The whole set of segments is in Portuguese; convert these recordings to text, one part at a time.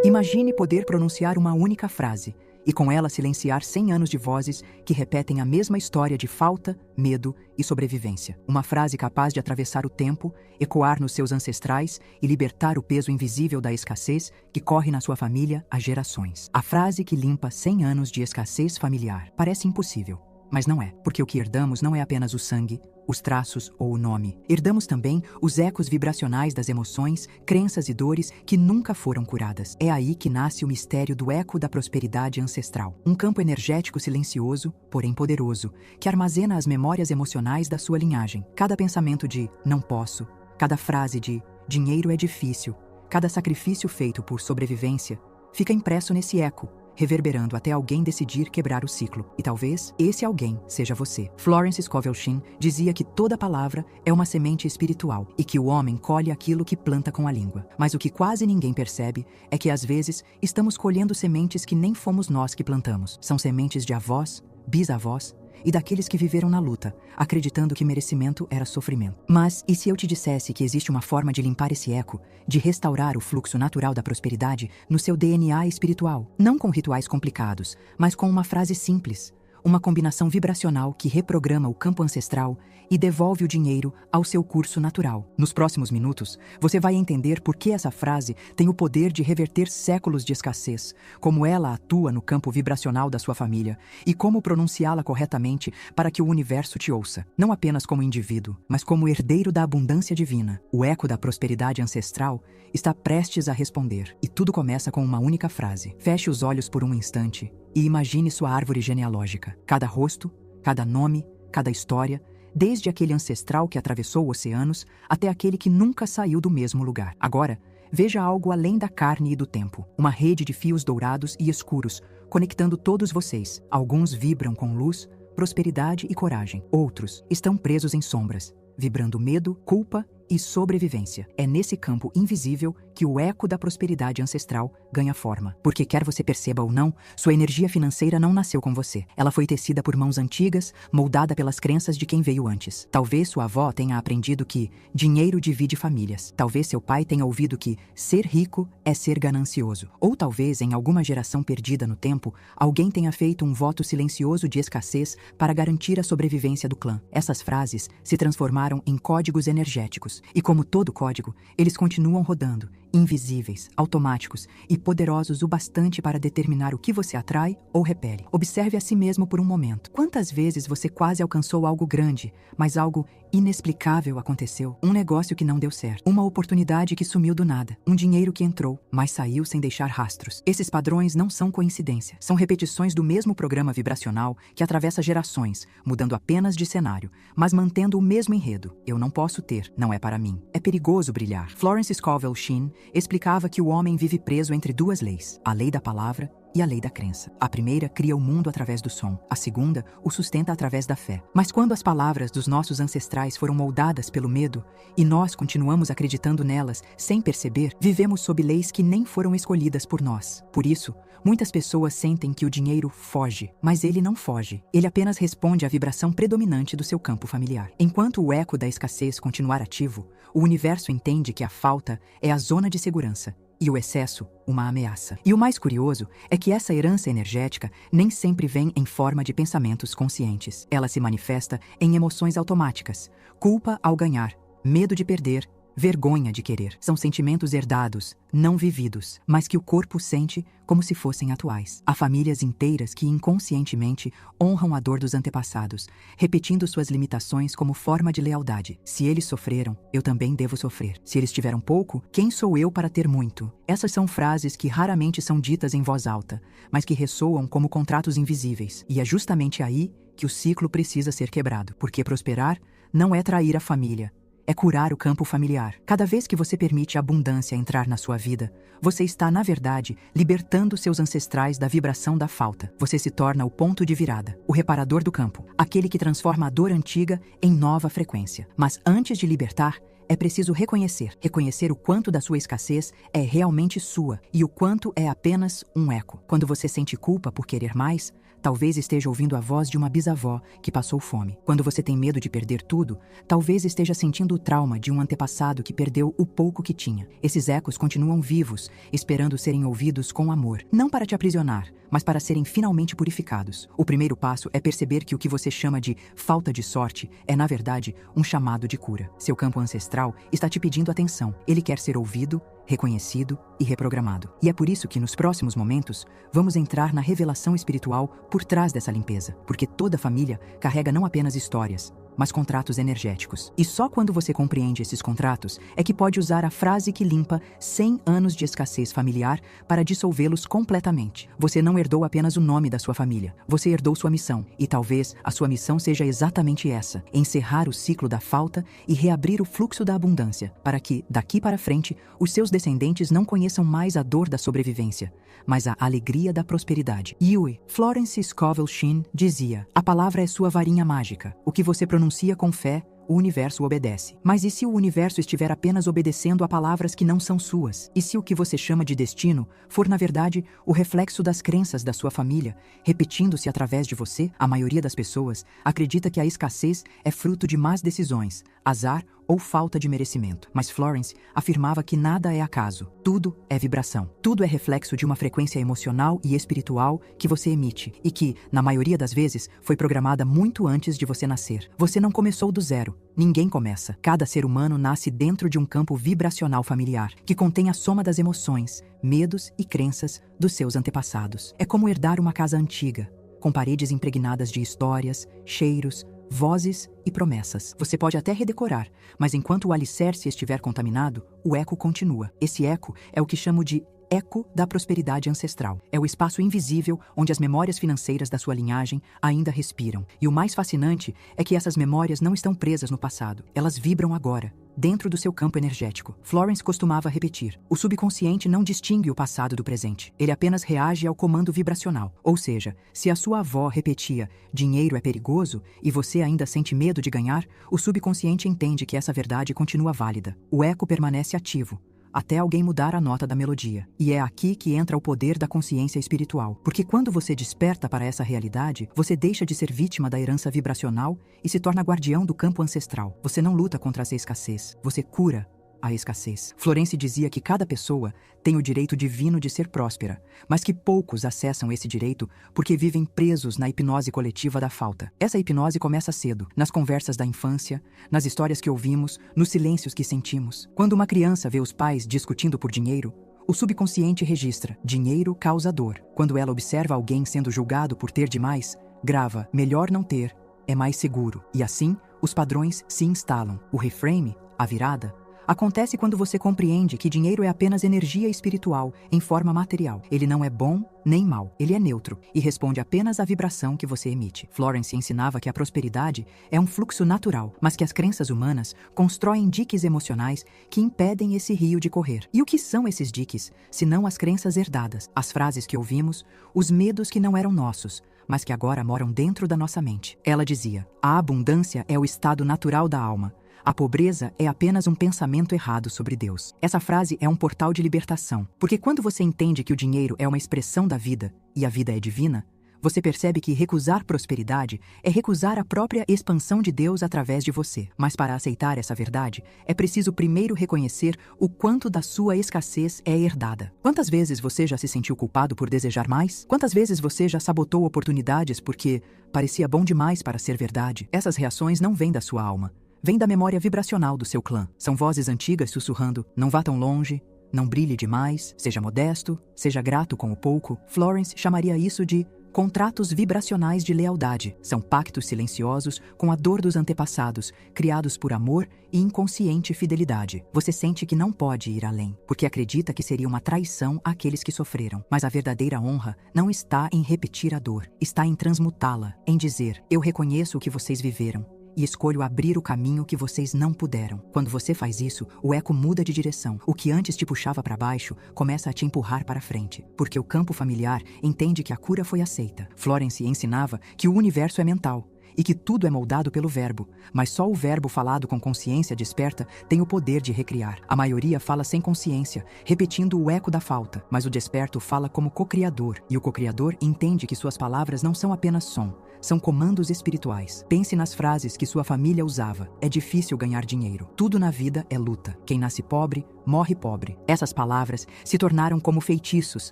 Imagine poder pronunciar uma única frase e com ela silenciar 100 anos de vozes que repetem a mesma história de falta, medo e sobrevivência. Uma frase capaz de atravessar o tempo, ecoar nos seus ancestrais e libertar o peso invisível da escassez que corre na sua família há gerações. A frase que limpa 100 anos de escassez familiar. Parece impossível, mas não é, porque o que herdamos não é apenas o sangue, os traços ou o nome. Herdamos também os ecos vibracionais das emoções, crenças e dores que nunca foram curadas. É aí que nasce o mistério do eco da prosperidade ancestral. Um campo energético silencioso, porém poderoso, que armazena as memórias emocionais da sua linhagem. Cada pensamento de "não posso", cada frase de "dinheiro é difícil", cada sacrifício feito por sobrevivência, fica impresso nesse eco, reverberando até alguém decidir quebrar o ciclo. E talvez esse alguém seja você. Florence Scovel Shinn dizia que toda palavra é uma semente espiritual e que o homem colhe aquilo que planta com a língua. Mas o que quase ninguém percebe é que às vezes estamos colhendo sementes que nem fomos nós que plantamos. São sementes de avós, bisavós e daqueles que viveram na luta, acreditando que merecimento era sofrimento. Mas e se eu te dissesse que existe uma forma de limpar esse eco, de restaurar o fluxo natural da prosperidade no seu DNA espiritual? Não com rituais complicados, mas com uma frase simples, uma combinação vibracional que reprograma o campo ancestral e devolve o dinheiro ao seu curso natural. Nos próximos minutos, você vai entender por que essa frase tem o poder de reverter séculos de escassez, como ela atua no campo vibracional da sua família e como pronunciá-la corretamente para que o universo te ouça, não apenas como indivíduo, mas como herdeiro da abundância divina. O eco da prosperidade ancestral está prestes a responder, e tudo começa com uma única frase. Feche os olhos por um instante e imagine sua árvore genealógica. Cada rosto, cada nome, cada história, desde aquele ancestral que atravessou oceanos até aquele que nunca saiu do mesmo lugar. Agora, veja algo além da carne e do tempo. Uma rede de fios dourados e escuros, conectando todos vocês. Alguns vibram com luz, prosperidade e coragem. Outros estão presos em sombras, vibrando medo, culpa e sobrevivência. É nesse campo invisível que o eco da prosperidade ancestral ganha forma. Porque quer você perceba ou não, sua energia financeira não nasceu com você. Ela foi tecida por mãos antigas, moldada pelas crenças de quem veio antes. Talvez sua avó tenha aprendido que dinheiro divide famílias. Talvez seu pai tenha ouvido que ser rico é ser ganancioso. Ou talvez, em alguma geração perdida no tempo, alguém tenha feito um voto silencioso de escassez para garantir a sobrevivência do clã. Essas frases se transformaram em códigos energéticos. E como todo código, eles continuam rodando, invisíveis, automáticos e poderosos o bastante para determinar o que você atrai ou repele. Observe a si mesmo por um momento. Quantas vezes você quase alcançou algo grande, mas algo inexplicável aconteceu? Um negócio que não deu certo, uma oportunidade que sumiu do nada, um dinheiro que entrou, mas saiu sem deixar rastros. Esses padrões não são coincidência, são repetições do mesmo programa vibracional que atravessa gerações, mudando apenas de cenário, mas mantendo o mesmo enredo. Eu não posso ter, não é para mim. É perigoso brilhar. Florence Scovel Shinn explicava que o homem vive preso entre duas leis, a lei da palavra e a lei da crença. A primeira cria o mundo através do som, a segunda o sustenta através da fé. Mas quando as palavras dos nossos ancestrais foram moldadas pelo medo e nós continuamos acreditando nelas sem perceber, vivemos sob leis que nem foram escolhidas por nós. Por isso, muitas pessoas sentem que o dinheiro foge, mas ele não foge. Ele apenas responde à vibração predominante do seu campo familiar. Enquanto o eco da escassez continuar ativo, o universo entende que a falta é a zona de segurança e o excesso, uma ameaça. E o mais curioso é que essa herança energética nem sempre vem em forma de pensamentos conscientes. Ela se manifesta em emoções automáticas: culpa ao ganhar, medo de perder, vergonha de querer. São sentimentos herdados, não vividos, mas que o corpo sente como se fossem atuais. Há famílias inteiras que inconscientemente honram a dor dos antepassados, repetindo suas limitações como forma de lealdade. Se eles sofreram, eu também devo sofrer. Se eles tiveram pouco, quem sou eu para ter muito? Essas são frases que raramente são ditas em voz alta, mas que ressoam como contratos invisíveis. E é justamente aí que o ciclo precisa ser quebrado. Porque prosperar não é trair a família, é curar o campo familiar. Cada vez que você permite a abundância entrar na sua vida, você está, na verdade, libertando seus ancestrais da vibração da falta. Você se torna o ponto de virada, o reparador do campo, aquele que transforma a dor antiga em nova frequência. Mas antes de libertar, é preciso reconhecer o quanto da sua escassez é realmente sua e o quanto é apenas um eco. Quando você sente culpa por querer mais, talvez esteja ouvindo a voz de uma bisavó que passou fome. Quando você tem medo de perder tudo, talvez esteja sentindo o trauma de um antepassado que perdeu o pouco que tinha. Esses ecos continuam vivos, esperando serem ouvidos com amor. Não para te aprisionar, mas para serem finalmente purificados. O primeiro passo é perceber que o que você chama de falta de sorte é, na verdade, um chamado de cura. Seu campo ancestral está te pedindo atenção. Ele quer ser ouvido, reconhecido e reprogramado. E é por isso que, nos próximos momentos, vamos entrar na revelação espiritual por trás dessa limpeza. Porque toda família carrega não apenas histórias, mas contratos energéticos. E só quando você compreende esses contratos é que pode usar a frase que limpa 100 anos de escassez familiar para dissolvê-los completamente. Você não herdou apenas o nome da sua família, você herdou sua missão. E talvez a sua missão seja exatamente essa: encerrar o ciclo da falta e reabrir o fluxo da abundância, para que, daqui para frente, os seus descendentes não conheçam mais a dor da sobrevivência, mas a alegria da prosperidade. Yui, Florence Scovel Shinn, dizia: a palavra é sua varinha mágica. O que você pronuncia com fé, o universo obedece. Mas e se o universo estiver apenas obedecendo a palavras que não são suas? E se o que você chama de destino for, na verdade, o reflexo das crenças da sua família, repetindo-se através de você? A maioria das pessoas acredita que a escassez é fruto de más decisões, azar ou falta de merecimento. Mas Florence afirmava que nada é acaso, tudo é vibração. Tudo é reflexo de uma frequência emocional e espiritual que você emite e que, na maioria das vezes, foi programada muito antes de você nascer. Você não começou do zero. Ninguém começa. Cada ser humano nasce dentro de um campo vibracional familiar, que contém a soma das emoções, medos e crenças dos seus antepassados. É como herdar uma casa antiga, com paredes impregnadas de histórias, cheiros, vozes e promessas. Você pode até redecorar, mas enquanto o alicerce estiver contaminado, o eco continua. Esse eco é o que chamo de eco da prosperidade ancestral. É o espaço invisível onde as memórias financeiras da sua linhagem ainda respiram. E o mais fascinante é que essas memórias não estão presas no passado. Elas vibram agora, dentro do seu campo energético. Florence costumava repetir: o subconsciente não distingue o passado do presente. Ele apenas reage ao comando vibracional. Ou seja, se a sua avó repetia "dinheiro é perigoso" e você ainda sente medo de ganhar, o subconsciente entende que essa verdade continua válida. O eco permanece ativo, até alguém mudar a nota da melodia. E é aqui que entra o poder da consciência espiritual. Porque quando você desperta para essa realidade, você deixa de ser vítima da herança vibracional e se torna guardião do campo ancestral. Você não luta contra essa escassez, você cura a escassez. Florence dizia que cada pessoa tem o direito divino de ser próspera, mas que poucos acessam esse direito porque vivem presos na hipnose coletiva da falta. Essa hipnose começa cedo, nas conversas da infância, nas histórias que ouvimos, nos silêncios que sentimos. Quando uma criança vê os pais discutindo por dinheiro, o subconsciente registra: dinheiro causa dor. Quando ela observa alguém sendo julgado por ter demais, grava: melhor não ter, é mais seguro. E assim, os padrões se instalam. O reframe, a virada, acontece quando você compreende que dinheiro é apenas energia espiritual em forma material. Ele não é bom nem mal, ele é neutro e responde apenas à vibração que você emite. Florence ensinava que a prosperidade é um fluxo natural, mas que as crenças humanas constroem diques emocionais que impedem esse rio de correr. E o que são esses diques, se não as crenças herdadas, as frases que ouvimos, os medos que não eram nossos, mas que agora moram dentro da nossa mente? Ela dizia: a abundância é o estado natural da alma. A pobreza é apenas um pensamento errado sobre Deus. Essa frase é um portal de libertação, porque quando você entende que o dinheiro é uma expressão da vida e a vida é divina, você percebe que recusar prosperidade é recusar a própria expansão de Deus através de você. Mas para aceitar essa verdade, é preciso primeiro reconhecer o quanto da sua escassez é herdada. Quantas vezes você já se sentiu culpado por desejar mais? Quantas vezes você já sabotou oportunidades porque parecia bom demais para ser verdade? Essas reações não vêm da sua alma. Vem da memória vibracional do seu clã. São vozes antigas sussurrando: não vá tão longe, não brilhe demais, seja modesto, seja grato com o pouco. Florence chamaria isso de contratos vibracionais de lealdade. São pactos silenciosos com a dor dos antepassados, criados por amor e inconsciente fidelidade. Você sente que não pode ir além, porque acredita que seria uma traição àqueles que sofreram. Mas a verdadeira honra não está em repetir a dor, está em transmutá-la, em dizer: eu reconheço o que vocês viveram e escolho abrir o caminho que vocês não puderam. Quando você faz isso, o eco muda de direção. O que antes te puxava para baixo começa a te empurrar para frente, porque o campo familiar entende que a cura foi aceita. Florence ensinava que o universo é mental e que tudo é moldado pelo verbo, mas só o verbo falado com consciência desperta tem o poder de recriar. A maioria fala sem consciência, repetindo o eco da falta, mas o desperto fala como co-criador, e o co-criador entende que suas palavras não são apenas som, são comandos espirituais. Pense nas frases que sua família usava. É difícil ganhar dinheiro. Tudo na vida é luta. Quem nasce pobre, morre pobre. Essas palavras se tornaram como feitiços,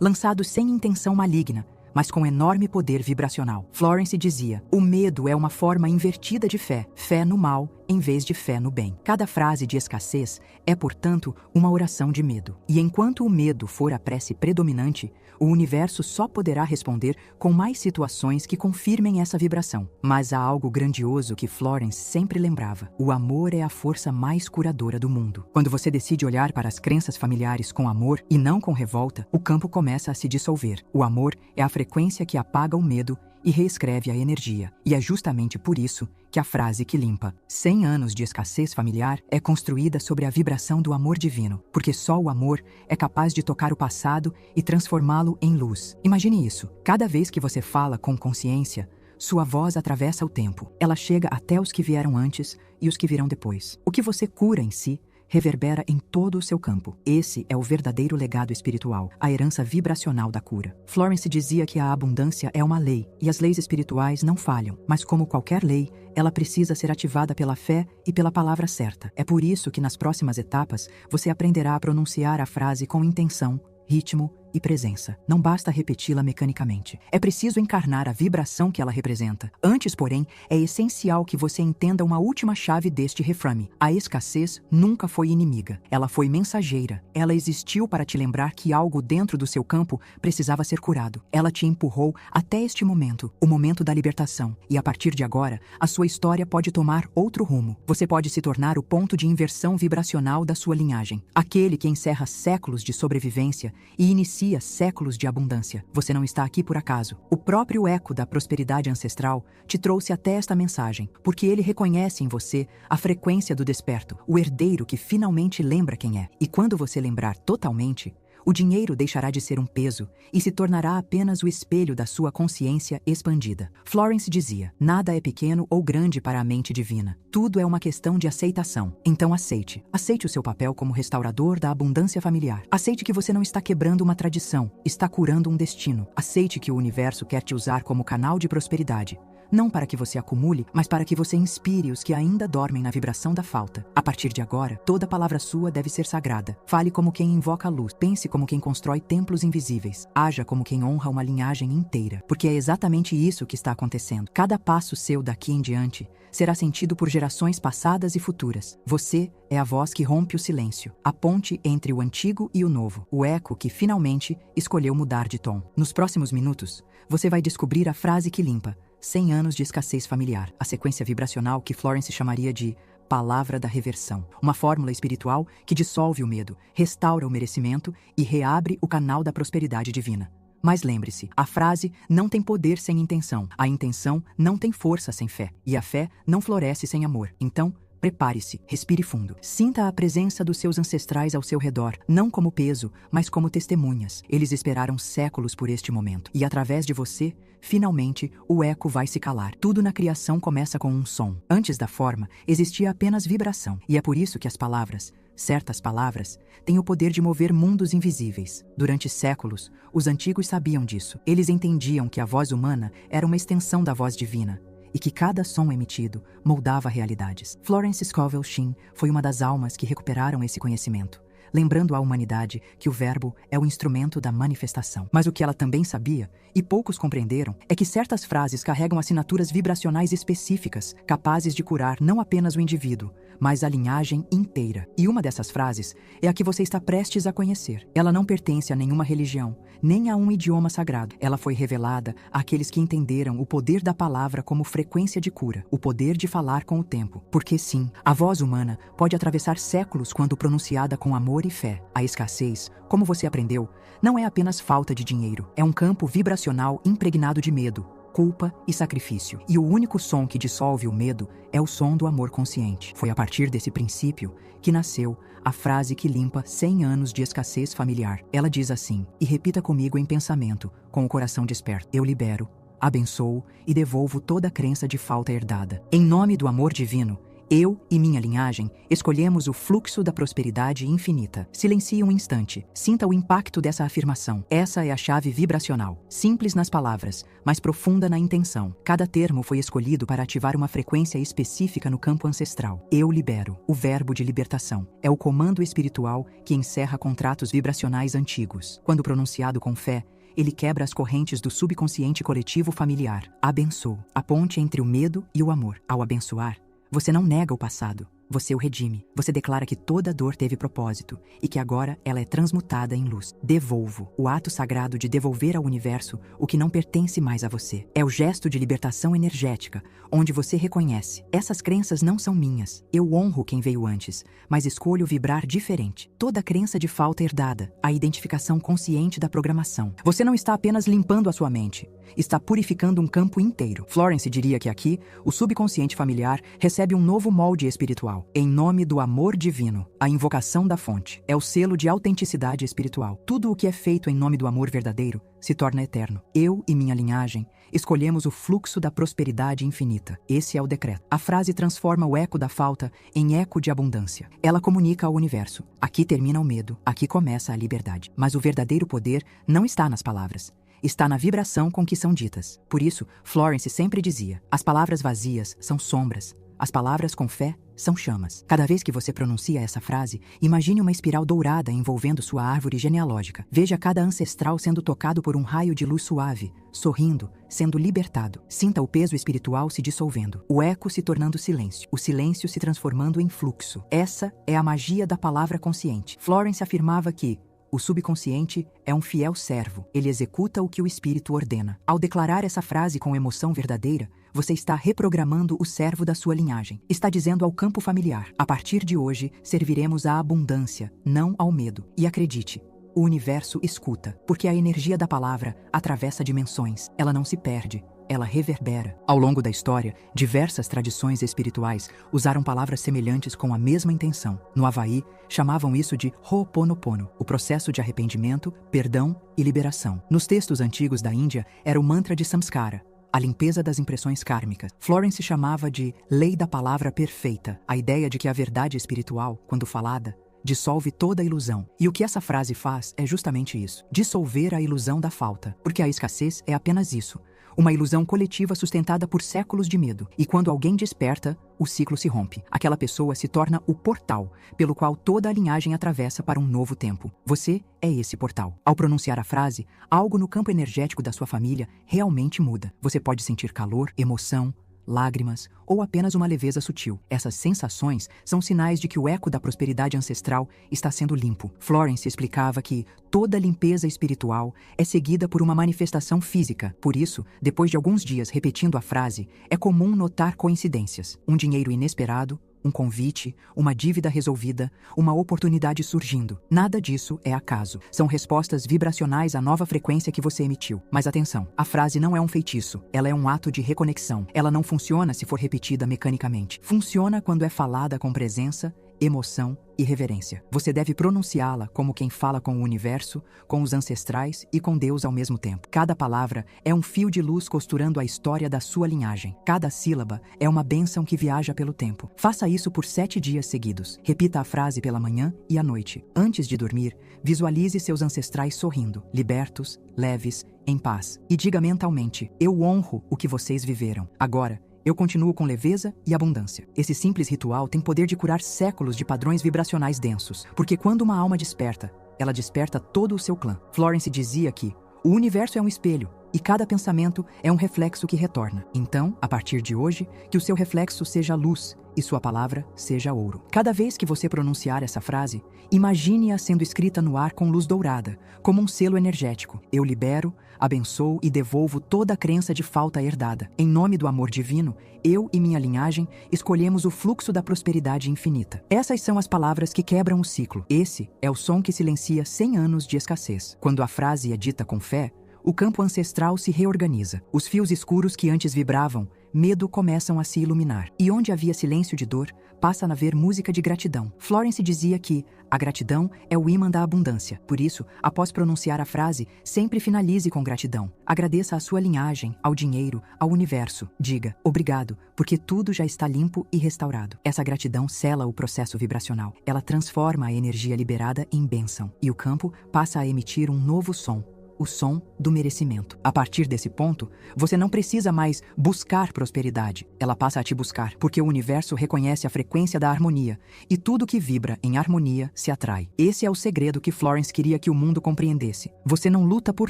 lançados sem intenção maligna, mas com enorme poder vibracional. Florence dizia: o medo é uma forma invertida de fé, fé no mal em vez de fé no bem. Cada frase de escassez é, portanto, uma oração de medo. E enquanto o medo for a prece predominante, o universo só poderá responder com mais situações que confirmem essa vibração. Mas há algo grandioso que Florence sempre lembrava: o amor é a força mais curadora do mundo. Quando você decide olhar para as crenças familiares com amor e não com revolta, o campo começa a se dissolver. O amor é a frequência que apaga o medo e reescreve a energia. E é justamente por isso que a frase que limpa 100 anos de escassez familiar é construída sobre a vibração do amor divino, porque só o amor é capaz de tocar o passado e transformá-lo em luz. Imagine isso. Cada vez que você fala com consciência, sua voz atravessa o tempo. Ela chega até os que vieram antes e os que virão depois. O que você cura em si reverbera em todo o seu campo. Esse é o verdadeiro legado espiritual, a herança vibracional da cura. Florence dizia que a abundância é uma lei, e as leis espirituais não falham, mas como qualquer lei, ela precisa ser ativada pela fé e pela palavra certa. É por isso que nas próximas etapas, você aprenderá a pronunciar a frase com intenção, ritmo e presença. Não basta repeti-la mecanicamente. É preciso encarnar a vibração que ela representa. Antes, porém, é essencial que você entenda uma última chave deste reframe. A escassez nunca foi inimiga. Ela foi mensageira. Ela existiu para te lembrar que algo dentro do seu campo precisava ser curado. Ela te empurrou até este momento, o momento da libertação. E a partir de agora, a sua história pode tomar outro rumo. Você pode se tornar o ponto de inversão vibracional da sua linhagem. Aquele que encerra séculos de sobrevivência e inicia séculos de abundância. Você não está aqui por acaso. O próprio eco da prosperidade ancestral te trouxe até esta mensagem, porque ele reconhece em você a frequência do desperto, o herdeiro que finalmente lembra quem é. E quando você lembrar totalmente, o dinheiro deixará de ser um peso e se tornará apenas o espelho da sua consciência expandida. Florence dizia: nada é pequeno ou grande para a mente divina. Tudo é uma questão de aceitação. Então aceite. Aceite o seu papel como restaurador da abundância familiar. Aceite que você não está quebrando uma tradição, está curando um destino. Aceite que o universo quer te usar como canal de prosperidade. Não para que você acumule, mas para que você inspire os que ainda dormem na vibração da falta. A partir de agora, toda palavra sua deve ser sagrada. Fale como quem invoca a luz. Pense como quem constrói templos invisíveis. Haja como quem honra uma linhagem inteira. Porque é exatamente isso que está acontecendo. Cada passo seu daqui em diante será sentido por gerações passadas e futuras. Você é a voz que rompe o silêncio, a ponte entre o antigo e o novo, o eco que finalmente escolheu mudar de tom. Nos próximos minutos, você vai descobrir a frase que limpa 100 anos de escassez familiar, a sequência vibracional que Florence chamaria de palavra da reversão, uma fórmula espiritual que dissolve o medo, restaura o merecimento e reabre o canal da prosperidade divina. Mas lembre-se, a frase não tem poder sem intenção, a intenção não tem força sem fé, e a fé não floresce sem amor. Então, prepare-se, respire fundo. Sinta a presença dos seus ancestrais ao seu redor, não como peso, mas como testemunhas. Eles esperaram séculos por este momento. E através de você, finalmente, o eco vai se calar. Tudo na criação começa com um som. Antes da forma, existia apenas vibração. E é por isso que as palavras, certas palavras, têm o poder de mover mundos invisíveis. Durante séculos, os antigos sabiam disso. Eles entendiam que a voz humana era uma extensão da voz divina, e que cada som emitido moldava realidades. Florence Scovel Shinn foi uma das almas que recuperaram esse conhecimento, lembrando à humanidade que o verbo é o instrumento da manifestação. Mas o que ela também sabia, e poucos compreenderam, é que certas frases carregam assinaturas vibracionais específicas, capazes de curar não apenas o indivíduo, mas a linhagem inteira. E uma dessas frases é a que você está prestes a conhecer. Ela não pertence a nenhuma religião, nem a um idioma sagrado. Ela foi revelada àqueles que entenderam o poder da palavra como frequência de cura, o poder de falar com o tempo. Porque sim, a voz humana pode atravessar séculos quando pronunciada com amor e fé. A escassez, como você aprendeu, não é apenas falta de dinheiro, é um campo vibracional impregnado de medo, culpa e sacrifício. E o único som que dissolve o medo é o som do amor consciente. Foi a partir desse princípio que nasceu a frase que limpa 100 anos de escassez familiar. Ela diz assim, e repita comigo em pensamento, com o coração desperto: eu libero abençoo e devolvo toda a crença de falta herdada. Em nome do amor divino, eu e minha linhagem escolhemos o fluxo da prosperidade infinita. Silencie um instante. Sinta o impacto dessa afirmação. Essa é a chave vibracional. Simples nas palavras, mas profunda na intenção. Cada termo foi escolhido para ativar uma frequência específica no campo ancestral. Eu libero. O verbo de libertação. É o comando espiritual que encerra contratos vibracionais antigos. Quando pronunciado com fé, ele quebra as correntes do subconsciente coletivo familiar. Abençoo. A ponte entre o medo e o amor. Ao abençoar, você não nega o passado, você o redime. Você declara que toda dor teve propósito e que agora ela é transmutada em luz. Devolvo, o ato sagrado de devolver ao universo o que não pertence mais a você. É o gesto de libertação energética, onde você reconhece: essas crenças não são minhas. Eu honro quem veio antes, mas escolho vibrar diferente. Toda crença de falta herdada, a identificação consciente da programação. Você não está apenas limpando a sua mente, está purificando um campo inteiro. Florence diria que aqui, o subconsciente familiar recebe um novo molde espiritual. Em nome do amor divino, a invocação da fonte é o selo de autenticidade espiritual. Tudo o que é feito em nome do amor verdadeiro se torna eterno. Eu e minha linhagem escolhemos o fluxo da prosperidade infinita. Esse é o decreto. A frase transforma o eco da falta em eco de abundância. Ela comunica ao universo: aqui termina o medo, aqui começa a liberdade. Mas o verdadeiro poder não está nas palavras. Está na vibração com que são ditas. Por isso, Florence sempre dizia: as palavras vazias são sombras, as palavras com fé são chamas. Cada vez que você pronuncia essa frase, imagine uma espiral dourada envolvendo sua árvore genealógica. Veja cada ancestral sendo tocado por um raio de luz suave, sorrindo, sendo libertado. Sinta o peso espiritual se dissolvendo, o eco se tornando silêncio, o silêncio se transformando em fluxo. Essa é a magia da palavra consciente. Florence afirmava que o subconsciente é um fiel servo. Ele executa o que o espírito ordena. Ao declarar essa frase com emoção verdadeira, você está reprogramando o servo da sua linhagem. Está dizendo ao campo familiar: a partir de hoje, serviremos à abundância, não ao medo. E acredite, o universo escuta, porque a energia da palavra atravessa dimensões. Ela não se perde, ela reverbera. Ao longo da história, diversas tradições espirituais usaram palavras semelhantes com a mesma intenção. No Havaí, chamavam isso de Ho'oponopono, o processo de arrependimento, perdão e liberação. Nos textos antigos da Índia, era o mantra de Samskara, a limpeza das impressões kármicas. Florence chamava de lei da palavra perfeita, a ideia de que a verdade espiritual, quando falada, dissolve toda a ilusão. E o que essa frase faz é justamente isso: dissolver a ilusão da falta. Porque a escassez é apenas isso: uma ilusão coletiva sustentada por séculos de medo. E quando alguém desperta, o ciclo se rompe. Aquela pessoa se torna o portal pelo qual toda a linhagem atravessa para um novo tempo. Você é esse portal. Ao pronunciar a frase, algo no campo energético da sua família realmente muda. Você pode sentir calor, emoção, lágrimas ou apenas uma leveza sutil. Essas sensações são sinais de que o eco da prosperidade ancestral está sendo limpo. Florence explicava que toda limpeza espiritual é seguida por uma manifestação física. Por isso, depois de alguns dias repetindo a frase, é comum notar coincidências: um dinheiro inesperado, um convite, uma dívida resolvida, uma oportunidade surgindo. Nada disso é acaso. São respostas vibracionais à nova frequência que você emitiu. Mas atenção, a frase não é um feitiço. Ela é um ato de reconexão. Ela não funciona se for repetida mecanicamente. Funciona quando é falada com presença, emoção e reverência. Você deve pronunciá-la como quem fala com o universo, com os ancestrais e com Deus ao mesmo tempo. Cada palavra é um fio de luz costurando a história da sua linhagem. Cada sílaba é uma bênção que viaja pelo tempo. Faça isso por 7 dias seguidos. Repita a frase pela manhã e à noite. Antes de dormir, visualize seus ancestrais sorrindo, libertos, leves, em paz. E diga mentalmente: eu honro o que vocês viveram. Agora, eu continuo com leveza e abundância. Esse simples ritual tem poder de curar séculos de padrões vibracionais densos, porque quando uma alma desperta, ela desperta todo o seu clã. Florence dizia que o universo é um espelho e cada pensamento é um reflexo que retorna. Então, a partir de hoje, que o seu reflexo seja luz e sua palavra seja ouro. Cada vez que você pronunciar essa frase, imagine-a sendo escrita no ar com luz dourada, como um selo energético. Eu libero, abençoo e devolvo toda a crença de falta herdada. Em nome do amor divino, eu e minha linhagem escolhemos o fluxo da prosperidade infinita. Essas são as palavras que quebram o ciclo. Esse é o som que silencia 100 anos de escassez. Quando a frase é dita com fé, o campo ancestral se reorganiza. Os fios escuros que antes vibravam, medo, começam a se iluminar. E onde havia silêncio de dor, passa a haver música de gratidão. Florence dizia que a gratidão é o ímã da abundância. Por isso, após pronunciar a frase, sempre finalize com gratidão. Agradeça à sua linhagem, ao dinheiro, ao universo. Diga, obrigado, porque tudo já está limpo e restaurado. Essa gratidão sela o processo vibracional. Ela transforma a energia liberada em bênção. E o campo passa a emitir um novo som. O som do merecimento. A partir desse ponto, você não precisa mais buscar prosperidade. Ela passa a te buscar, porque o universo reconhece a frequência da harmonia, e tudo que vibra em harmonia se atrai. Esse é o segredo que Florence queria que o mundo compreendesse. Você não luta por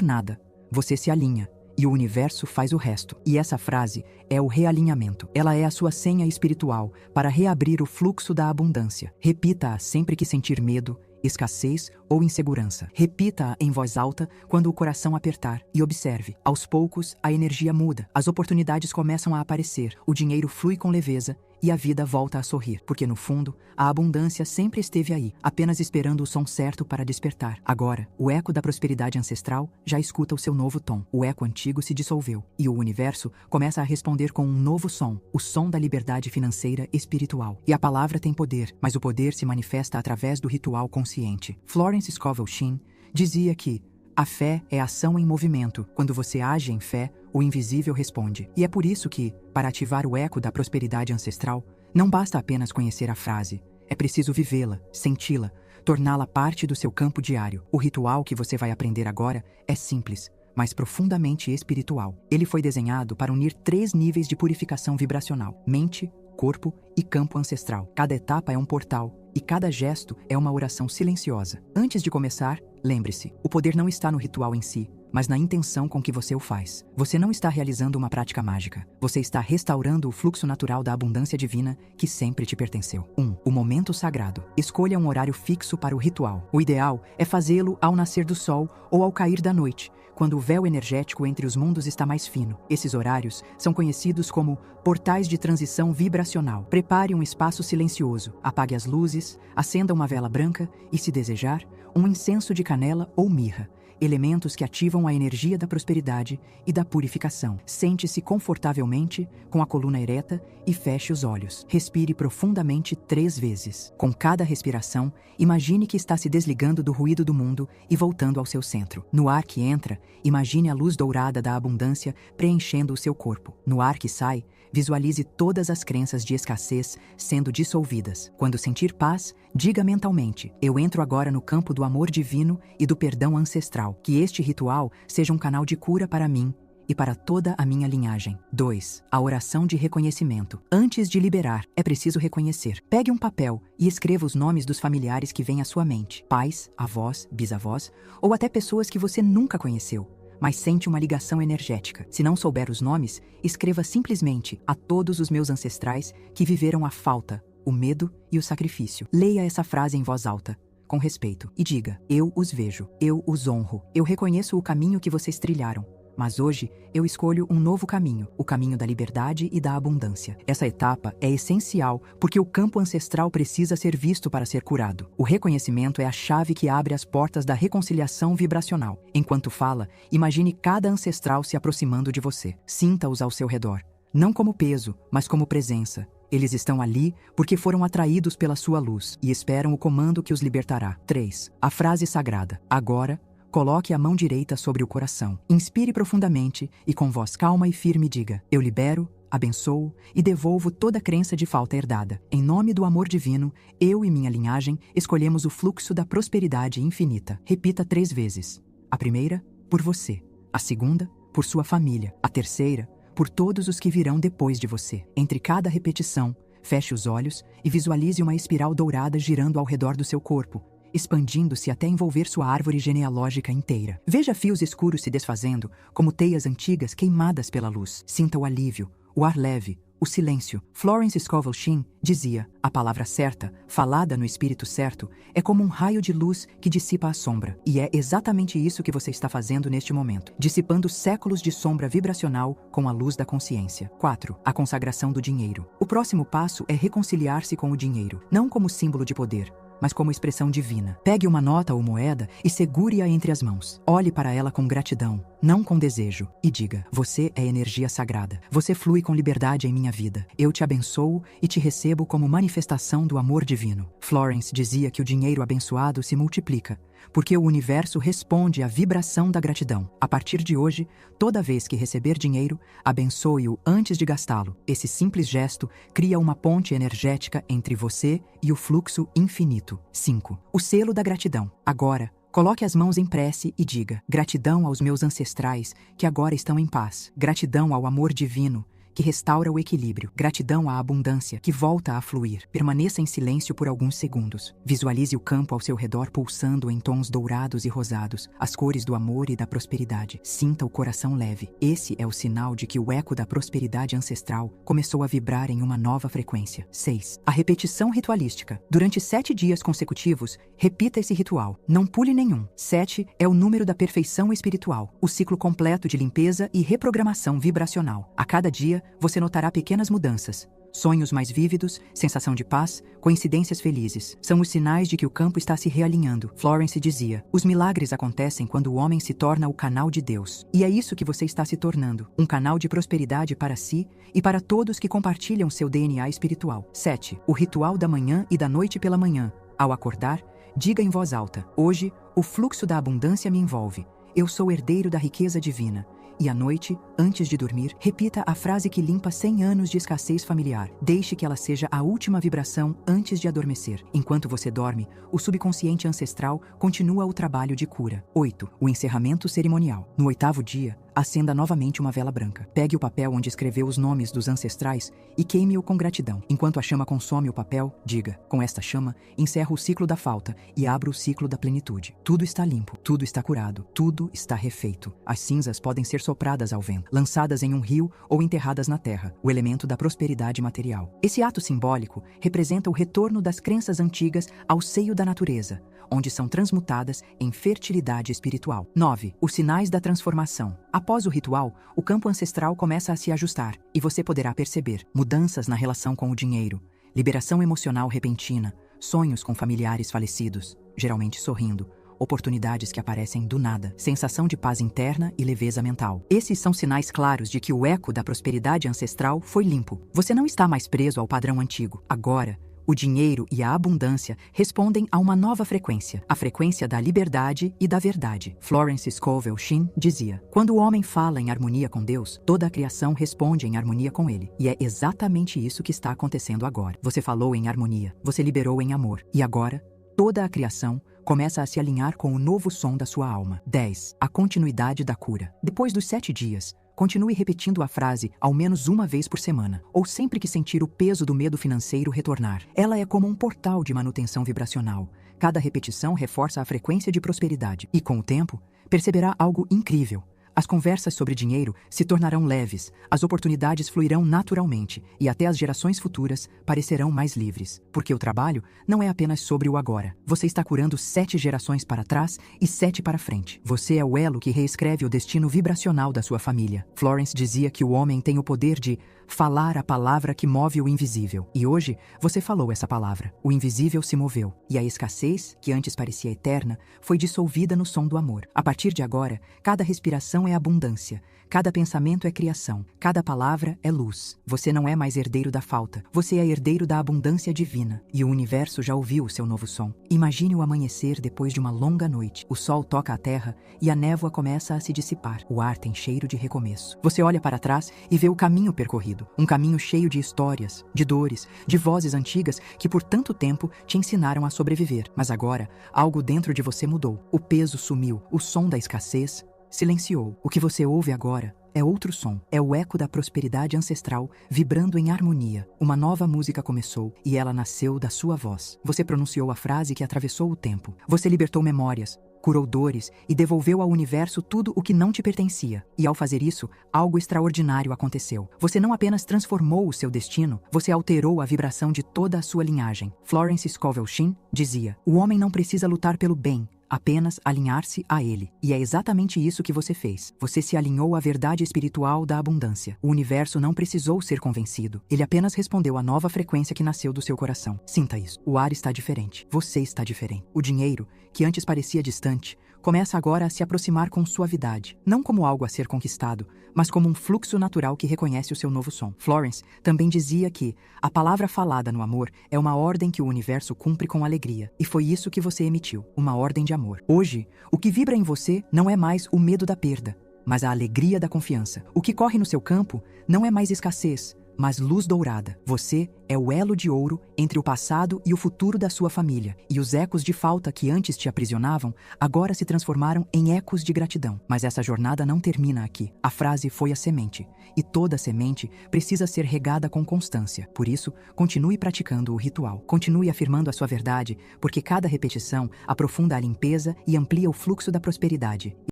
nada, você se alinha, e o universo faz o resto. E essa frase é o realinhamento. Ela é a sua senha espiritual para reabrir o fluxo da abundância. Repita-a sempre que sentir medo, escassez ou insegurança. Repita-a em voz alta quando o coração apertar e observe. Aos poucos, a energia muda, as oportunidades começam a aparecer, o dinheiro flui com leveza e a vida volta a sorrir. Porque no fundo, a abundância sempre esteve aí, apenas esperando o som certo para despertar. Agora, o eco da prosperidade ancestral já escuta o seu novo tom. O eco antigo se dissolveu e o universo começa a responder com um novo som, o som da liberdade financeira espiritual. E a palavra tem poder, mas o poder se manifesta através do ritual consciente. Florence Scovel Shinn dizia que a fé é ação em movimento. Quando você age em fé, o invisível responde. E é por isso que, para ativar o eco da prosperidade ancestral, não basta apenas conhecer a frase. É preciso vivê-la, senti-la, torná-la parte do seu campo diário. O ritual que você vai aprender agora é simples, mas profundamente espiritual. Ele foi desenhado para unir 3 níveis de purificação vibracional: mente, corpo e campo ancestral. Cada etapa é um portal e cada gesto é uma oração silenciosa. Antes de começar, lembre-se, o poder não está no ritual em si, mas na intenção com que você o faz. Você não está realizando uma prática mágica. Você está restaurando o fluxo natural da abundância divina que sempre te pertenceu. 1. O momento sagrado. Escolha um horário fixo para o ritual. O ideal é fazê-lo ao nascer do sol ou ao cair da noite, quando o véu energético entre os mundos está mais fino. Esses horários são conhecidos como portais de transição vibracional. Prepare um espaço silencioso, apague as luzes, acenda uma vela branca e, se desejar, um incenso de canela ou mirra, elementos que ativam a energia da prosperidade e da purificação. Sente-se confortavelmente, com a coluna ereta e feche os olhos. Respire profundamente 3 vezes. Com cada respiração, imagine que está se desligando do ruído do mundo e voltando ao seu centro. No ar que entra, imagine a luz dourada da abundância preenchendo o seu corpo. No ar que sai, visualize todas as crenças de escassez sendo dissolvidas. Quando sentir paz, diga mentalmente: eu entro agora no campo do amor divino e do perdão ancestral. Que este ritual seja um canal de cura para mim e para toda a minha linhagem. 2. A oração de reconhecimento. Antes de liberar, é preciso reconhecer. Pegue um papel e escreva os nomes dos familiares que vêm à sua mente: pais, avós, bisavós ou até pessoas que você nunca conheceu, mas sente uma ligação energética. Se não souber os nomes, escreva simplesmente: a todos os meus ancestrais que viveram a falta, o medo e o sacrifício. Leia essa frase em voz alta, com respeito, e diga: eu os vejo, eu os honro, eu reconheço o caminho que vocês trilharam, mas hoje eu escolho um novo caminho, o caminho da liberdade e da abundância. Essa etapa é essencial porque o campo ancestral precisa ser visto para ser curado. O reconhecimento é a chave que abre as portas da reconciliação vibracional. Enquanto fala, imagine cada ancestral se aproximando de você. Sinta-os ao seu redor, não como peso, mas como presença. Eles estão ali porque foram atraídos pela sua luz e esperam o comando que os libertará. 3. A frase sagrada. Agora, coloque a mão direita sobre o coração. Inspire profundamente e com voz calma e firme diga: eu libero, abençoo e devolvo toda crença de falta herdada. Em nome do amor divino, eu e minha linhagem escolhemos o fluxo da prosperidade infinita. Repita 3 vezes. A primeira, por você. A segunda, por sua família. A terceira, por todos os que virão depois de você. Entre cada repetição, feche os olhos e visualize uma espiral dourada girando ao redor do seu corpo, expandindo-se até envolver sua árvore genealógica inteira. Veja fios escuros se desfazendo, como teias antigas queimadas pela luz. Sinta o alívio, o ar leve, o silêncio. Florence Scovel Shinn dizia: a palavra certa, falada no espírito certo, é como um raio de luz que dissipa a sombra. E é exatamente isso que você está fazendo neste momento, dissipando séculos de sombra vibracional com a luz da consciência. 4. A consagração do dinheiro. O próximo passo é reconciliar-se com o dinheiro, não como símbolo de poder, mas como expressão divina. Pegue uma nota ou moeda e segure-a entre as mãos. Olhe para ela com gratidão, não com desejo, e diga: você é energia sagrada. Você flui com liberdade em minha vida. Eu te abençoo e te recebo como manifestação do amor divino. Florence dizia que o dinheiro abençoado se multiplica, porque o universo responde à vibração da gratidão. A partir de hoje, toda vez que receber dinheiro, abençoe-o antes de gastá-lo. Esse simples gesto cria uma ponte energética entre você e o fluxo infinito. 5. O selo da gratidão. Agora, coloque as mãos em prece e diga: gratidão aos meus ancestrais que agora estão em paz. Gratidão ao amor divino que restaura o equilíbrio. Gratidão à abundância que volta a fluir. Permaneça em silêncio por alguns segundos. Visualize o campo ao seu redor pulsando em tons dourados e rosados, as cores do amor e da prosperidade. Sinta o coração leve. Esse é o sinal de que o eco da prosperidade ancestral começou a vibrar em uma nova frequência. 6. A repetição ritualística. Durante 7 dias consecutivos, repita esse ritual. Não pule nenhum. 7 é o número da perfeição espiritual, o ciclo completo de limpeza e reprogramação vibracional. A cada dia, você notará pequenas mudanças. Sonhos mais vívidos, sensação de paz, coincidências felizes. São os sinais de que o campo está se realinhando. Florence dizia: os milagres acontecem quando o homem se torna o canal de Deus. E é isso que você está se tornando. Um canal de prosperidade para si e para todos que compartilham seu DNA espiritual. 7. O ritual da manhã e da noite pela manhã. Ao acordar, diga em voz alta: hoje, o fluxo da abundância me envolve. Eu sou herdeiro da riqueza divina. E à noite, antes de dormir, repita a frase que limpa 100 anos de escassez familiar. Deixe que ela seja a última vibração antes de adormecer. Enquanto você dorme, o subconsciente ancestral continua o trabalho de cura. 8. O encerramento cerimonial. No 8º dia, acenda novamente uma vela branca. Pegue o papel onde escreveu os nomes dos ancestrais e queime-o com gratidão. Enquanto a chama consome o papel, diga: com esta chama, encerro o ciclo da falta e abro o ciclo da plenitude. Tudo está limpo, tudo está curado, tudo está refeito. As cinzas podem ser sopradas ao vento, lançadas em um rio ou enterradas na terra, o elemento da prosperidade material. Esse ato simbólico representa o retorno das crenças antigas ao seio da natureza, onde são transmutadas em fertilidade espiritual. 9. Os sinais da transformação. Após o ritual, o campo ancestral começa a se ajustar e você poderá perceber mudanças na relação com o dinheiro, liberação emocional repentina, sonhos com familiares falecidos, geralmente sorrindo, oportunidades que aparecem do nada, sensação de paz interna e leveza mental. Esses são sinais claros de que o eco da prosperidade ancestral foi limpo. Você não está mais preso ao padrão antigo. Agora, o dinheiro e a abundância respondem a uma nova frequência, a frequência da liberdade e da verdade. Florence Scovel Shinn dizia: quando o homem fala em harmonia com Deus, toda a criação responde em harmonia com ele. E é exatamente isso que está acontecendo agora. Você falou em harmonia, você liberou em amor. E agora, toda a criação começa a se alinhar com o novo som da sua alma. 10. A continuidade da cura. Depois dos 7 dias, continue repetindo a frase ao menos uma vez por semana, ou sempre que sentir o peso do medo financeiro retornar. Ela é como um portal de manutenção vibracional. Cada repetição reforça a frequência de prosperidade. E com o tempo, perceberá algo incrível. As conversas sobre dinheiro se tornarão leves, as oportunidades fluirão naturalmente e até as gerações futuras parecerão mais livres. Porque o trabalho não é apenas sobre o agora. Você está curando 7 gerações para trás e 7 para frente. Você é o elo que reescreve o destino vibracional da sua família. Florence dizia que o homem tem o poder de falar a palavra que move o invisível. E hoje, você falou essa palavra. O invisível se moveu. E a escassez, que antes parecia eterna, foi dissolvida no som do amor. A partir de agora, cada respiração é abundância. Cada pensamento é criação. Cada palavra é luz. Você não é mais herdeiro da falta. Você é herdeiro da abundância divina. E o universo já ouviu o seu novo som. Imagine o amanhecer depois de uma longa noite. O sol toca a terra e a névoa começa a se dissipar. O ar tem cheiro de recomeço. Você olha para trás e vê o caminho percorrido. Um caminho cheio de histórias, de dores, de vozes antigas que por tanto tempo te ensinaram a sobreviver. Mas agora, algo dentro de você mudou. O peso sumiu. O som da escassez silenciou. O que você ouve agora é outro som. É o eco da prosperidade ancestral vibrando em harmonia. Uma nova música começou e ela nasceu da sua voz. Você pronunciou a frase que atravessou o tempo. Você libertou memórias, curou dores e devolveu ao universo tudo o que não te pertencia. E ao fazer isso, algo extraordinário aconteceu. Você não apenas transformou o seu destino, você alterou a vibração de toda a sua linhagem. Florence Scovel Shinn dizia: o homem não precisa lutar pelo bem, apenas alinhar-se a ele. E é exatamente isso que você fez. Você se alinhou à verdade espiritual da abundância. O universo não precisou ser convencido. Ele apenas respondeu à nova frequência que nasceu do seu coração. Sinta isso. O ar está diferente. Você está diferente. O dinheiro, que antes parecia distante, começa agora a se aproximar com suavidade, não como algo a ser conquistado, mas como um fluxo natural que reconhece o seu novo som. Florence também dizia que a palavra falada no amor é uma ordem que o universo cumpre com alegria, e foi isso que você emitiu, uma ordem de amor. Hoje, o que vibra em você não é mais o medo da perda, mas a alegria da confiança. O que corre no seu campo não é mais escassez, mas luz dourada. Você é o elo de ouro entre o passado e o futuro da sua família, e os ecos de falta que antes te aprisionavam agora se transformaram em ecos de gratidão. Mas essa jornada não termina aqui. A frase foi a semente, e toda semente precisa ser regada com constância. Por isso, continue praticando o ritual. Continue afirmando a sua verdade, porque cada repetição aprofunda a limpeza e amplia o fluxo da prosperidade.